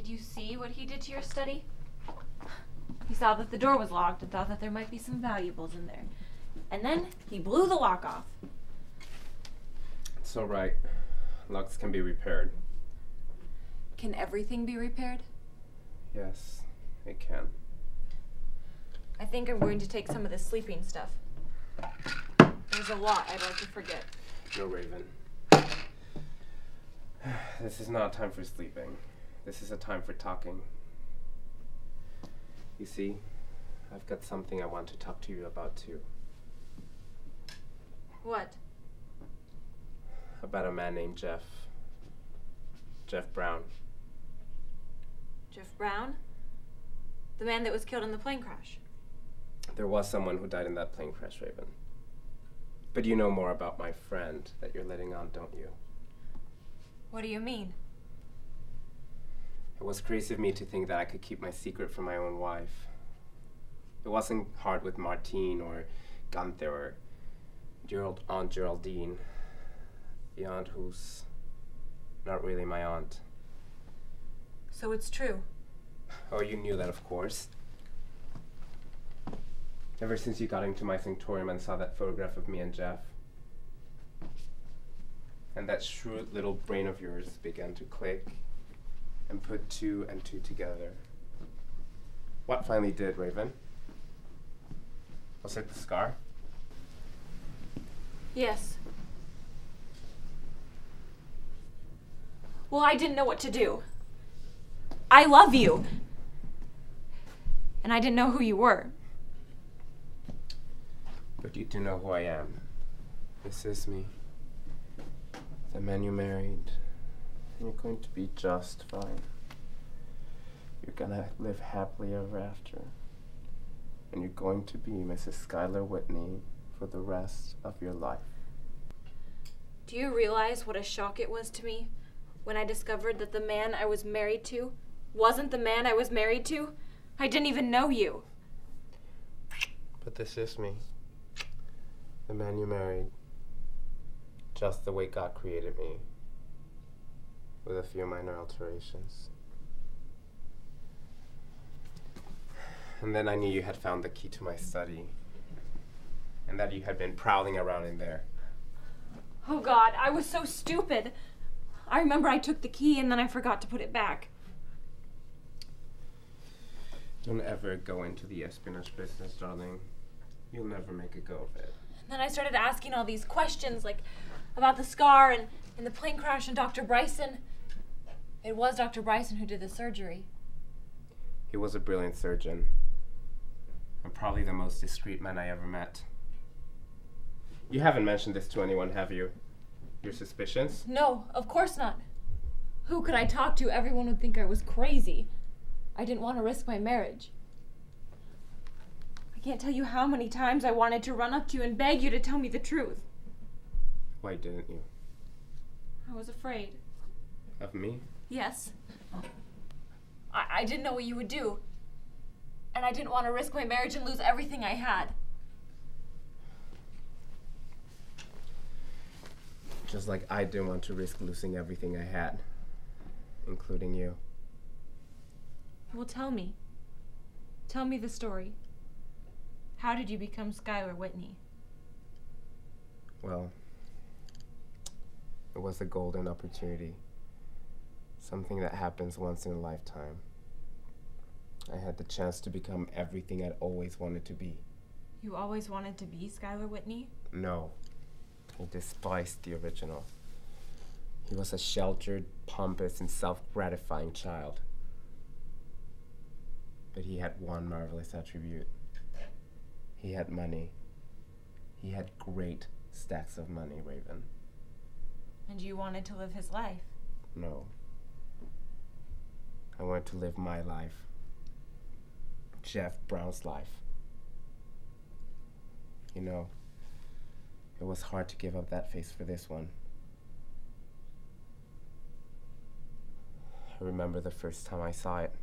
you see what he did to your study? He saw that the door was locked and thought that there might be some valuables in there. And then he blew the lock off. It's all right. Locks can be repaired. Can everything be repaired? Yes, it can. I think I'm going to take some of this sleeping stuff. There's a lot I'd like to forget. No, Raven. This is not time for sleeping. This is a time for talking. You see, I've got something I want to talk to you about too. What? About a man named Jeff. Jeff Brown. Jeff Brown? The man that was killed in the plane crash. There was someone who died in that plane crash, Raven. But you know more about my friend that you're letting on, don't you? What do you mean? It was crazy of me to think that I could keep my secret from my own wife. It wasn't hard with Martine or Gunther or Aunt Geraldine, the aunt who's not really my aunt. So it's true? Oh, you knew that, of course. Ever since you got into my sanctorium and saw that photograph of me and Jeff. And that shrewd little brain of yours began to click and put two and two together. What finally did, Raven? Was it the scar? Yes. Well, I didn't know what to do. I love you. And I didn't know who you were. But you do know who I am. This is me. The man you married. And you're going to be just fine. You're gonna live happily ever after. And you're going to be Mrs. Schuyler Whitney for the rest of your life. Do you realize what a shock it was to me when I discovered that the man I was married to wasn't the man I was married to? I didn't even know you. But this is me. The man you married. Just the way God created me. With a few minor alterations. And then I knew you had found the key to my study. And that you had been prowling around in there. Oh God, I was so stupid. I remember I took the key and then I forgot to put it back. Don't ever go into the espionage business, darling. You'll never make a go of it. And then I started asking all these questions, like about the scar and the plane crash and Dr. Bryson. It was Dr. Bryson who did the surgery. He was a brilliant surgeon. And probably the most discreet man I ever met. You haven't mentioned this to anyone, have you? Your suspicions? No, of course not. Who could I talk to? Everyone would think I was crazy. I didn't want to risk my marriage. I can't tell you how many times I wanted to run up to you and beg you to tell me the truth. Why didn't you? I was afraid. Of me? Yes. I didn't know what you would do. And I didn't want to risk my marriage and lose everything I had. Just like I didn't want to risk losing everything I had. Including you. Well, tell me. Tell me the story. How did you become Schuyler Whitney? Well, it was a golden opportunity. Something that happens once in a lifetime. I had the chance to become everything I'd always wanted to be. You always wanted to be Schuyler Whitney? No. I despised the original. He was a sheltered, pompous, and self-gratifying child. But he had one marvelous attribute. He had money. He had great stacks of money, Raven. And you wanted to live his life? No. I wanted to live my life. Jeff Brown's life. You know, it was hard to give up that face for this one. I remember the first time I saw it.